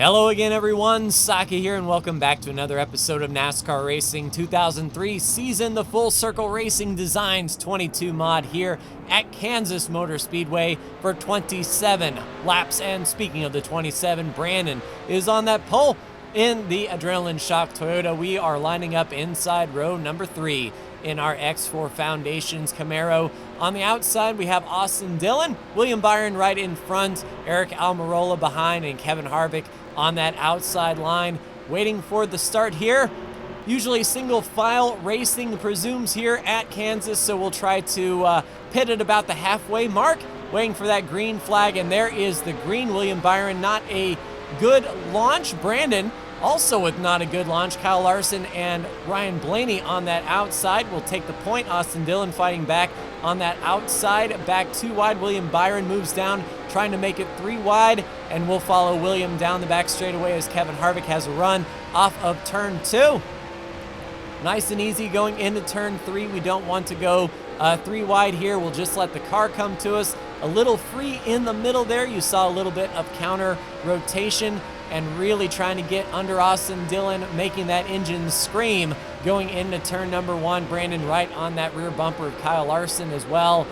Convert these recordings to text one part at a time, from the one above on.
Hello again, everyone. Saki here, and welcome back to another episode of NASCAR Racing 2003 season, the Full Circle Racing Designs 22 mod here at Kansas Motor Speedway for 27 laps. And speaking of the 27, Brandon is on that pole in the Adrenaline Shock Toyota. We are lining up inside row number 3 in our X4 Foundations Camaro. On the outside, we have Austin Dillon, William Byron right in front, Eric Almirola behind, and Kevin Harvick on that outside line, waiting for the start here. Usually single file racing presumes here at Kansas, so we'll try to pit at about the halfway mark, waiting for that green flag, and there is the green. William Byron, not a good launch. Brandon, also with not a good launch. Kyle Larson and Ryan Blaney on that outside will take the point. Austin Dillon fighting back on that outside, back 2 wide. William Byron moves down, trying to make it 3 wide, and we'll follow William down the back straightaway as Kevin Harvick has a run off of turn 2. Nice and easy going into turn 3. We don't want to go 3 wide here. We'll just let the car come to us. A little free in the middle there. You saw a little bit of counter rotation and really trying to get under Austin Dillon, making that engine scream going into turn number 1. Brandon right on that rear bumper of Kyle Larson as well.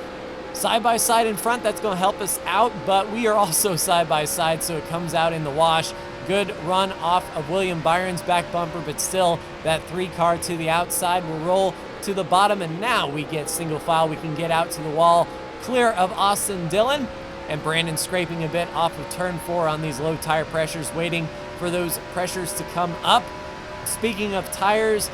Side by side in front, that's going to help us out, but we are also side by side, so it comes out in the wash. Good run off of William Byron's back bumper, but still that 3 car to the outside will roll to the bottom, and now we get single file. We can get out to the wall, clear of Austin Dillon, and Brandon scraping a bit off of turn 4 on these low tire pressures, waiting for those pressures to come up. Speaking of tires,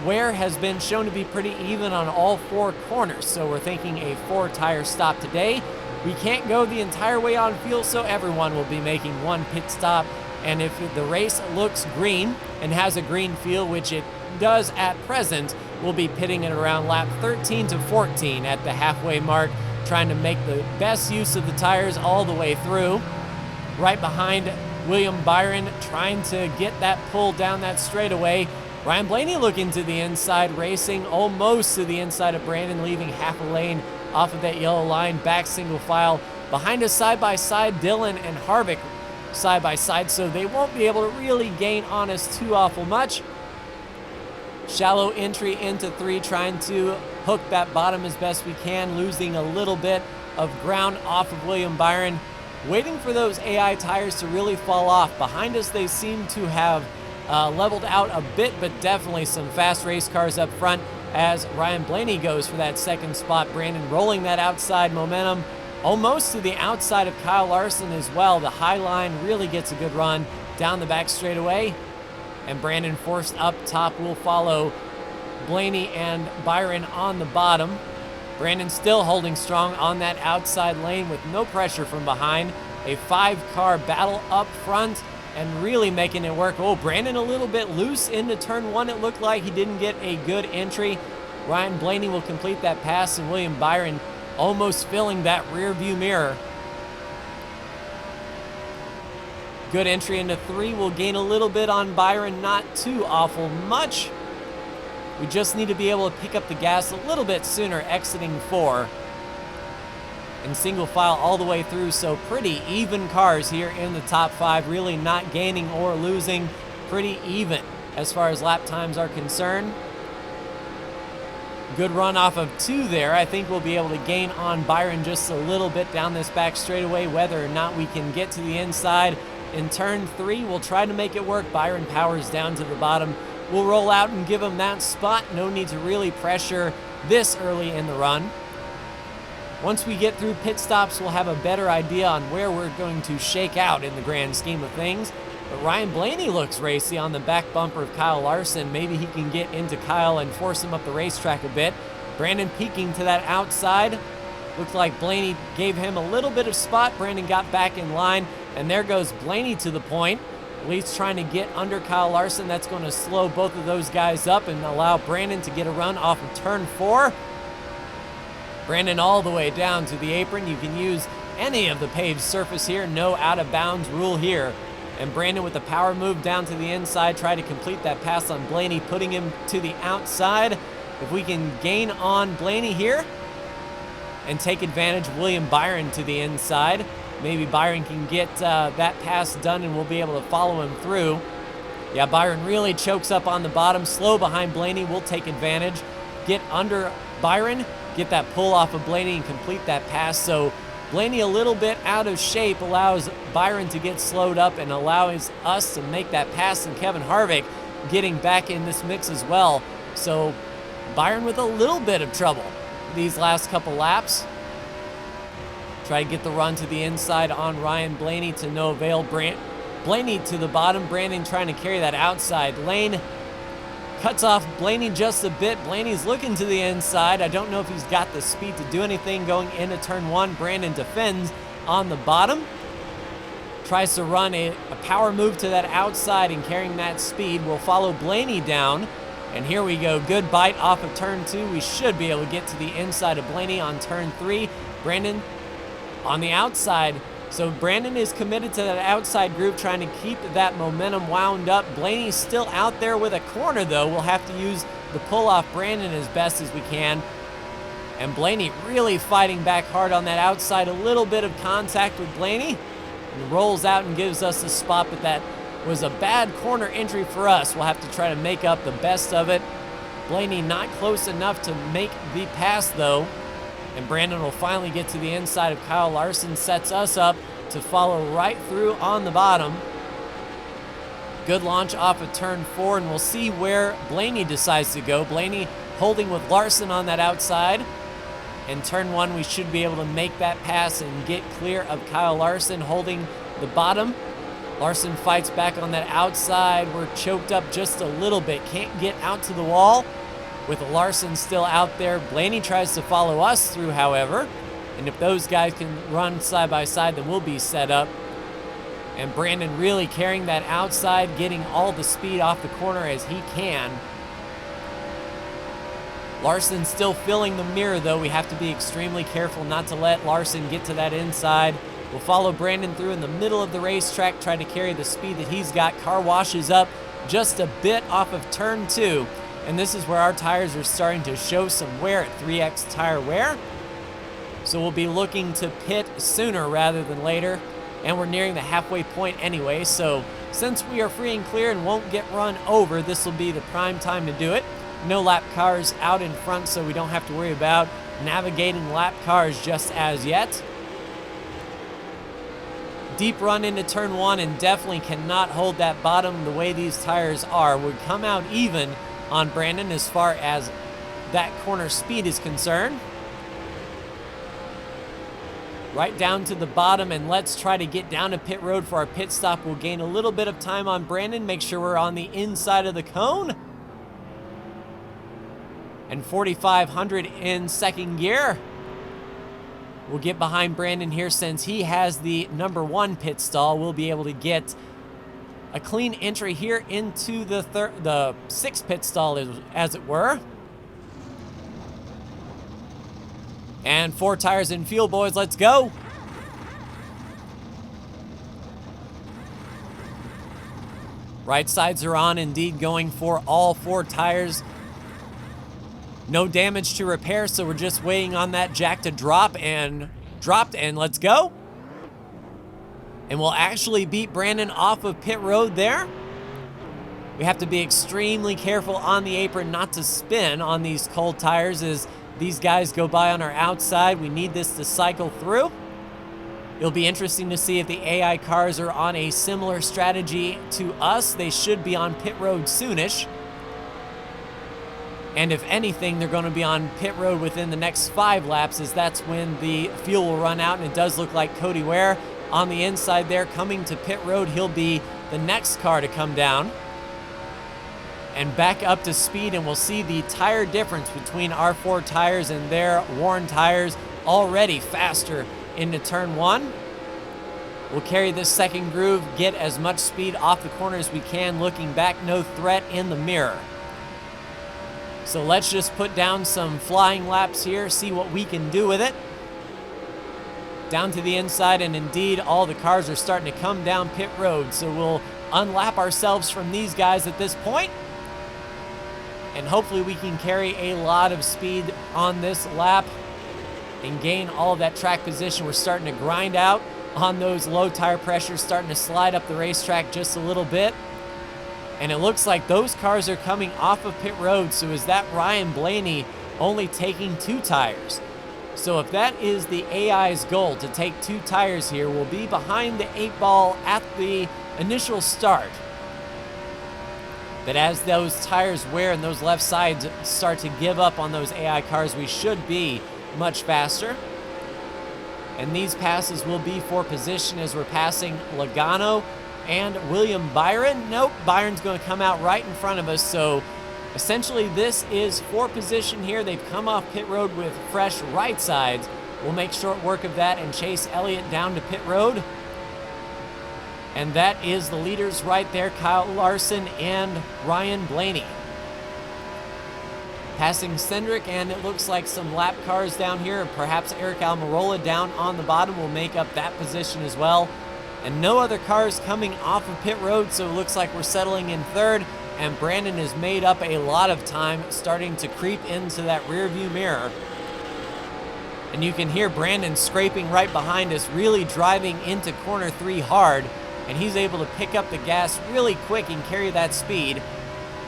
wear has been shown to be pretty even on all 4 corners, so we're thinking a 4 tire stop today. We can't go the entire way on fuel, so everyone will be making 1 pit stop, and if the race looks green and has a green feel, which it does at present, we'll be pitting it around lap 13 to 14 at the halfway mark, trying to make the best use of the tires all the way through. Right behind William Byron, trying to get that pull down that straightaway. Ryan Blaney looking to the inside, racing almost to the inside of Brandon, leaving half a lane off of that yellow line, back single file. Behind us side by side, Dillon and Harvick side by side, so they won't be able to really gain on us too awful much. Shallow entry into 3, trying to hook that bottom as best we can, losing a little bit of ground off of William Byron, waiting for those AI tires to really fall off. Behind us, they seem to have leveled out a bit, but definitely some fast race cars up front as Ryan Blaney goes for that 2nd spot. Brandon rolling that outside momentum almost to the outside of Kyle Larson as well. The high line really gets a good run down the back straightaway, and Brandon forced up top will follow Blaney and Byron on the bottom. Brandon still holding strong on that outside lane with no pressure from behind. A 5-car battle up front and really making it work. Oh, Brandon a little bit loose into turn 1. It looked like he didn't get a good entry. Ryan Blaney will complete that pass, and William Byron almost filling that rear view mirror. Good entry into 3. We'll gain a little bit on Byron, not too awful much. We just need to be able to pick up the gas a little bit sooner exiting 4. And single file all the way through, so pretty even cars here in the top 5, really not gaining or losing, pretty even as far as lap times are concerned. Good run off of 2 there. I think we'll be able to gain on Byron just a little bit down this back straightaway. Whether or not we can get to the inside in turn 3, we'll try to make it work. Byron powers down to the bottom. We'll roll out and give him that spot. No need to really pressure this early in the run. Once we get through pit stops, we'll have a better idea on where we're going to shake out in the grand scheme of things. But Ryan Blaney looks racy on the back bumper of Kyle Larson. Maybe he can get into Kyle and force him up the racetrack a bit. Brandon peeking to that outside. Looked like Blaney gave him a little bit of spot. Brandon got back in line, and there goes Blaney to the point. At least trying to get under Kyle Larson. That's going to slow both of those guys up and allow Brandon to get a run off of turn 4. Brandon all the way down to the apron. You can use any of the paved surface here. No out of bounds rule here. And Brandon with a power move down to the inside, try to complete that pass on Blaney, putting him to the outside. If we can gain on Blaney here and take advantage of William Byron to the inside, maybe Byron can get that pass done and we'll be able to follow him through. Yeah, Byron really chokes up on the bottom, slow behind Blaney. We'll take advantage, get under Byron, get that pull off of Blaney and complete that pass. So Blaney a little bit out of shape allows Byron to get slowed up and allows us to make that pass, and Kevin Harvick getting back in this mix as well. So Byron with a little bit of trouble these last couple laps. Try to get the run to the inside on Ryan Blaney to no avail. Blaney to the bottom. Brandon trying to carry that outside lane. Cuts off Blaney just a bit. Blaney's looking to the inside. I don't know if he's got the speed to do anything going into turn one. Brandon defends on the bottom. Tries to run a power move to that outside and carrying that speed. We'll follow Blaney down. And here we go. Good bite off of turn two. We should be able to get to the inside of Blaney on turn three. Brandon on the outside. So Brandon is committed to that outside group, trying to keep that momentum wound up. Blaney's still out there with a corner, though. We'll have to use the pull off Brandon as best as we can. And Blaney really fighting back hard on that outside. A little bit of contact with Blaney. And rolls out and gives us a spot, but that was a bad corner entry for us. We'll have to try to make up the best of it. Blaney not close enough to make the pass, though. And Brandon will finally get to the inside of Kyle Larson, sets us up to follow right through on the bottom. Good launch off of turn four, and we'll see where Blaney decides to go. Blaney holding with Larson on that outside. In turn one, we should be able to make that pass and get clear of Kyle Larson holding the bottom. Larson fights back on that outside. We're choked up just a little bit. Can't get out to the wall with Larson still out there. Blaney tries to follow us through, however. And if those guys can run side by side, then we'll be set up. And Brandon really carrying that outside, getting all the speed off the corner as he can. Larson still filling the mirror, though. We have to be extremely careful not to let Larson get to that inside. We'll follow Brandon through in the middle of the racetrack, try to carry the speed that he's got. Car washes up just a bit off of turn two. And this is where our tires are starting to show some wear at 3X tire wear. So we'll be looking to pit sooner rather than later. And we're nearing the halfway point anyway. So since we are free and clear and won't get run over, this will be the prime time to do it. No lap cars out in front, so we don't have to worry about navigating lap cars just as yet. Deep run into turn one and definitely cannot hold that bottom the way these tires are. Would come out even on Brandon as far as that corner speed is concerned. Right down to the bottom, and let's try to get down to pit road for our pit stop. We'll gain a little bit of time on Brandon, make sure we're on the inside of the cone. And 4,500 in second gear. We'll get behind Brandon here since he has the number one pit stall. We'll be able to get a clean entry here into the sixth pit stall, as it were. And 4 tires in fuel, boys. Let's go. Right sides are on, indeed, going for all 4 tires. No damage to repair, so we're just waiting on that jack to drop, and dropped, and let's go. And we'll actually beat Brandon off of pit road there. We have to be extremely careful on the apron not to spin on these cold tires as these guys go by on our outside. We need this to cycle through. It'll be interesting to see if the AI cars are on a similar strategy to us. They should be on pit road soonish. And if anything, they're going to be on pit road within the next 5 laps, as that's when the fuel will run out. And it does look like Cody Ware on the inside there coming to pit road. He'll be the next car to come down and back up to speed, and we'll see the tire difference between our 4 tires and their worn tires already faster into turn 1. We'll carry this second groove, get as much speed off the corner as we can. Looking back, no threat in the mirror. So let's just put down some flying laps here, see what we can do with it. Down to the inside, and indeed all the cars are starting to come down pit road, so we'll unlap ourselves from these guys at this point. And hopefully we can carry a lot of speed on this lap and gain all of that track position. We're starting to grind out on those low tire pressures, starting to slide up the racetrack just a little bit. And it looks like those cars are coming off of pit road. So is that Ryan Blaney only taking 2 tires? So if that is the AI's goal, to take 2 tires here, we'll be behind the 8 ball at the initial start. But as those tires wear and those left sides start to give up on those AI cars, we should be much faster. And these passes will be for position as we're passing Logano and William Byron. Nope, Byron's going to come out right in front of us. So essentially this is for position here. They've come off pit road with fresh right sides. We'll make short work of that and chase Elliott down to pit road. And that is the leaders right there, Kyle Larson and Ryan Blaney. Passing Cendric, and it looks like some lap cars down here. Perhaps Eric Almirola down on the bottom will make up that position as well. And no other cars coming off of pit road, so it looks like we're settling in third. And Brandon has made up a lot of time, starting to creep into that rear view mirror. And you can hear Brandon scraping right behind us, really driving into corner 3 hard. And he's able to pick up the gas really quick and carry that speed.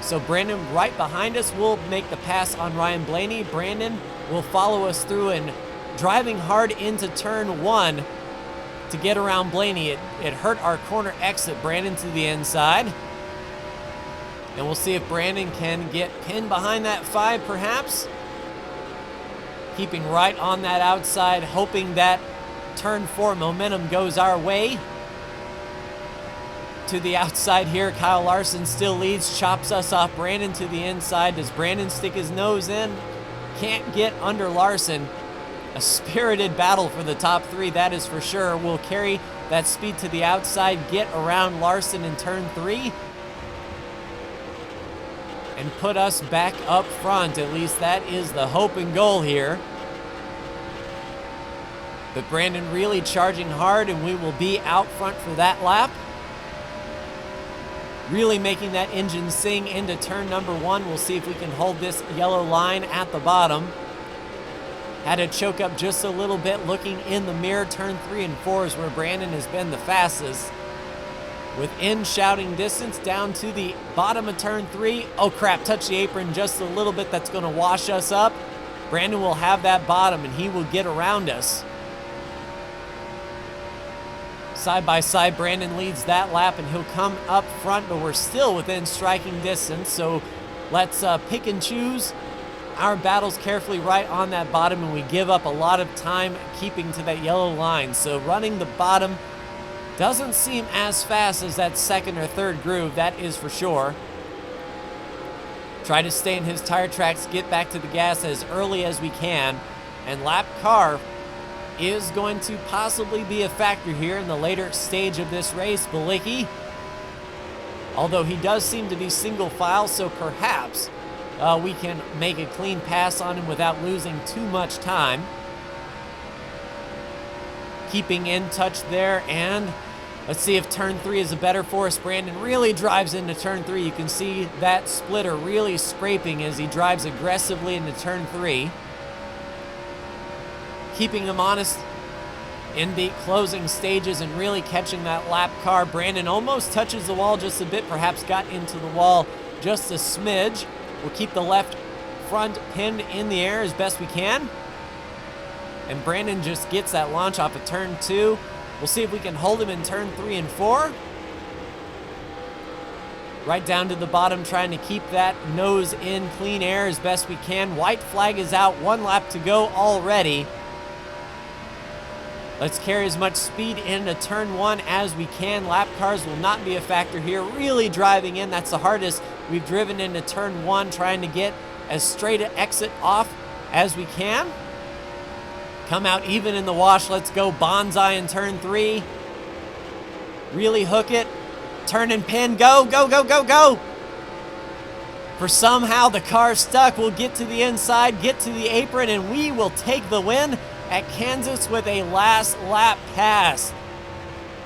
So Brandon right behind us will make the pass on Ryan Blaney. Brandon will follow us through and driving hard into turn 1 to get around Blaney. It hurt our corner exit. Brandon to the inside. And we'll see if Brandon can get pinned behind that 5 perhaps. Keeping right on that outside, hoping that turn 4 momentum goes our way. To the outside here, Kyle Larson still leads, chops us off Brandon to the inside. Does Brandon stick his nose in? Can't get under Larson. A spirited battle for the top 3, that is for sure. We'll carry that speed to the outside, get around Larson in turn 3, and put us back up front. At least that is the hope and goal here. But Brandon really charging hard, and we will be out front for that lap. Really making that engine sing into turn number 1. We'll see if we can hold this yellow line at the bottom. Had to choke up just a little bit looking in the mirror. Turn 3 and 4 is where Brandon has been the fastest. Within shouting distance down to the bottom of turn 3. Oh crap, touch the apron just a little bit. That's going to wash us up. Brandon will have that bottom and he will get around us. Side by side, Brandon leads that lap and he'll come up front, but we're still within striking distance. So let's pick and choose our battles carefully right on that bottom, and we give up a lot of time keeping to that yellow line. So running the bottom doesn't seem as fast as that second or third groove, that is for sure. Try to stay in his tire tracks, get back to the gas as early as we can, and lap car is going to possibly be a factor here in the later stage of this race. Balicki, although he does seem to be single file, so perhaps we can make a clean pass on him without losing too much time. Keeping in touch there, and let's see if turn 3 is a better for us. Brandon really drives into turn 3. You can see that splitter really scraping as he drives aggressively into turn 3. Keeping him honest in the closing stages and really catching that lap car. Brandon almost touches the wall just a bit, perhaps got into the wall just a smidge. We'll keep the left front pinned in the air as best we can. And Brandon just gets that launch off of turn 2. We'll see if we can hold him in turn 3 and 4. Right down to the bottom, trying to keep that nose in clean air as best we can. White flag is out, 1 lap to go already. Let's carry as much speed into turn 1 as we can. Lap cars will not be a factor here. Really driving in. That's the hardest we've driven into turn 1, trying to get as straight an exit off as we can. Come out even in the wash. Let's go bonsai in turn 3. Really hook it. Turn and pin. Go, go, go, go, go. For somehow the car stuck. We'll get to the inside, get to the apron, and we will take the win at Kansas with a last lap pass.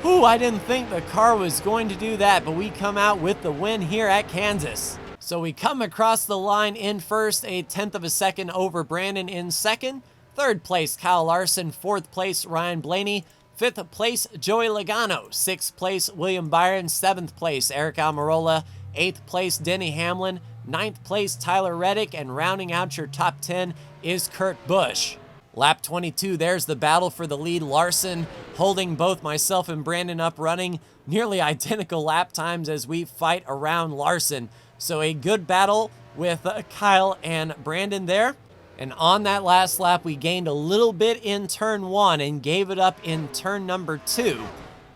Whew, I didn't think the car was going to do that, but we come out with the win here at Kansas. So we come across the line in first, 1/10 of a second over Brandon in second. Third place, Kyle Larson. Fourth place, Ryan Blaney. 5th place, Joey Logano. 6th place, William Byron. 7th place, Eric Almirola. 8th place, Denny Hamlin. 9th place, Tyler Reddick. And rounding out your top 10 is Kurt Busch. Lap 22, there's the battle for the lead. Larson holding both myself and Brandon up, running nearly identical lap times as we fight around Larson. So a good battle with Kyle and Brandon there. And on that last lap, we gained a little bit in turn 1 and gave it up in turn number 2.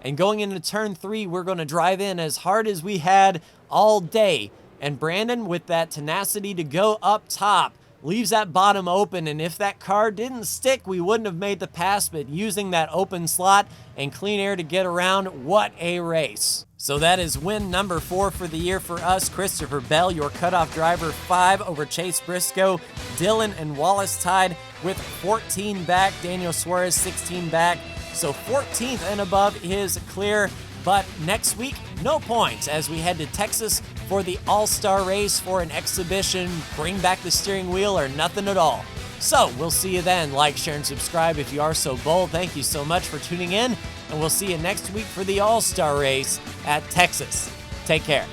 And going into turn 3, we're going to drive in as hard as we had all day. And Brandon, with that tenacity to go up top, leaves that bottom open, and if that car didn't stick, we wouldn't have made the pass, but using that open slot and clean air to get around, what a race. So that is win number 4 for the year for us. Christopher Bell, your cutoff driver, 5 over Chase Briscoe. Dylan and Wallace tied with 14 back. Daniel Suarez, 16 back. So 14th and above is clear. But next week, no points as we head to Texas for the All-Star race for an exhibition, bring back the steering wheel, or nothing at all. So we'll see you then. Like, share, and subscribe if you are so bold. Thank you so much for tuning in, and we'll see you next week for the All-Star race at Texas. Take care.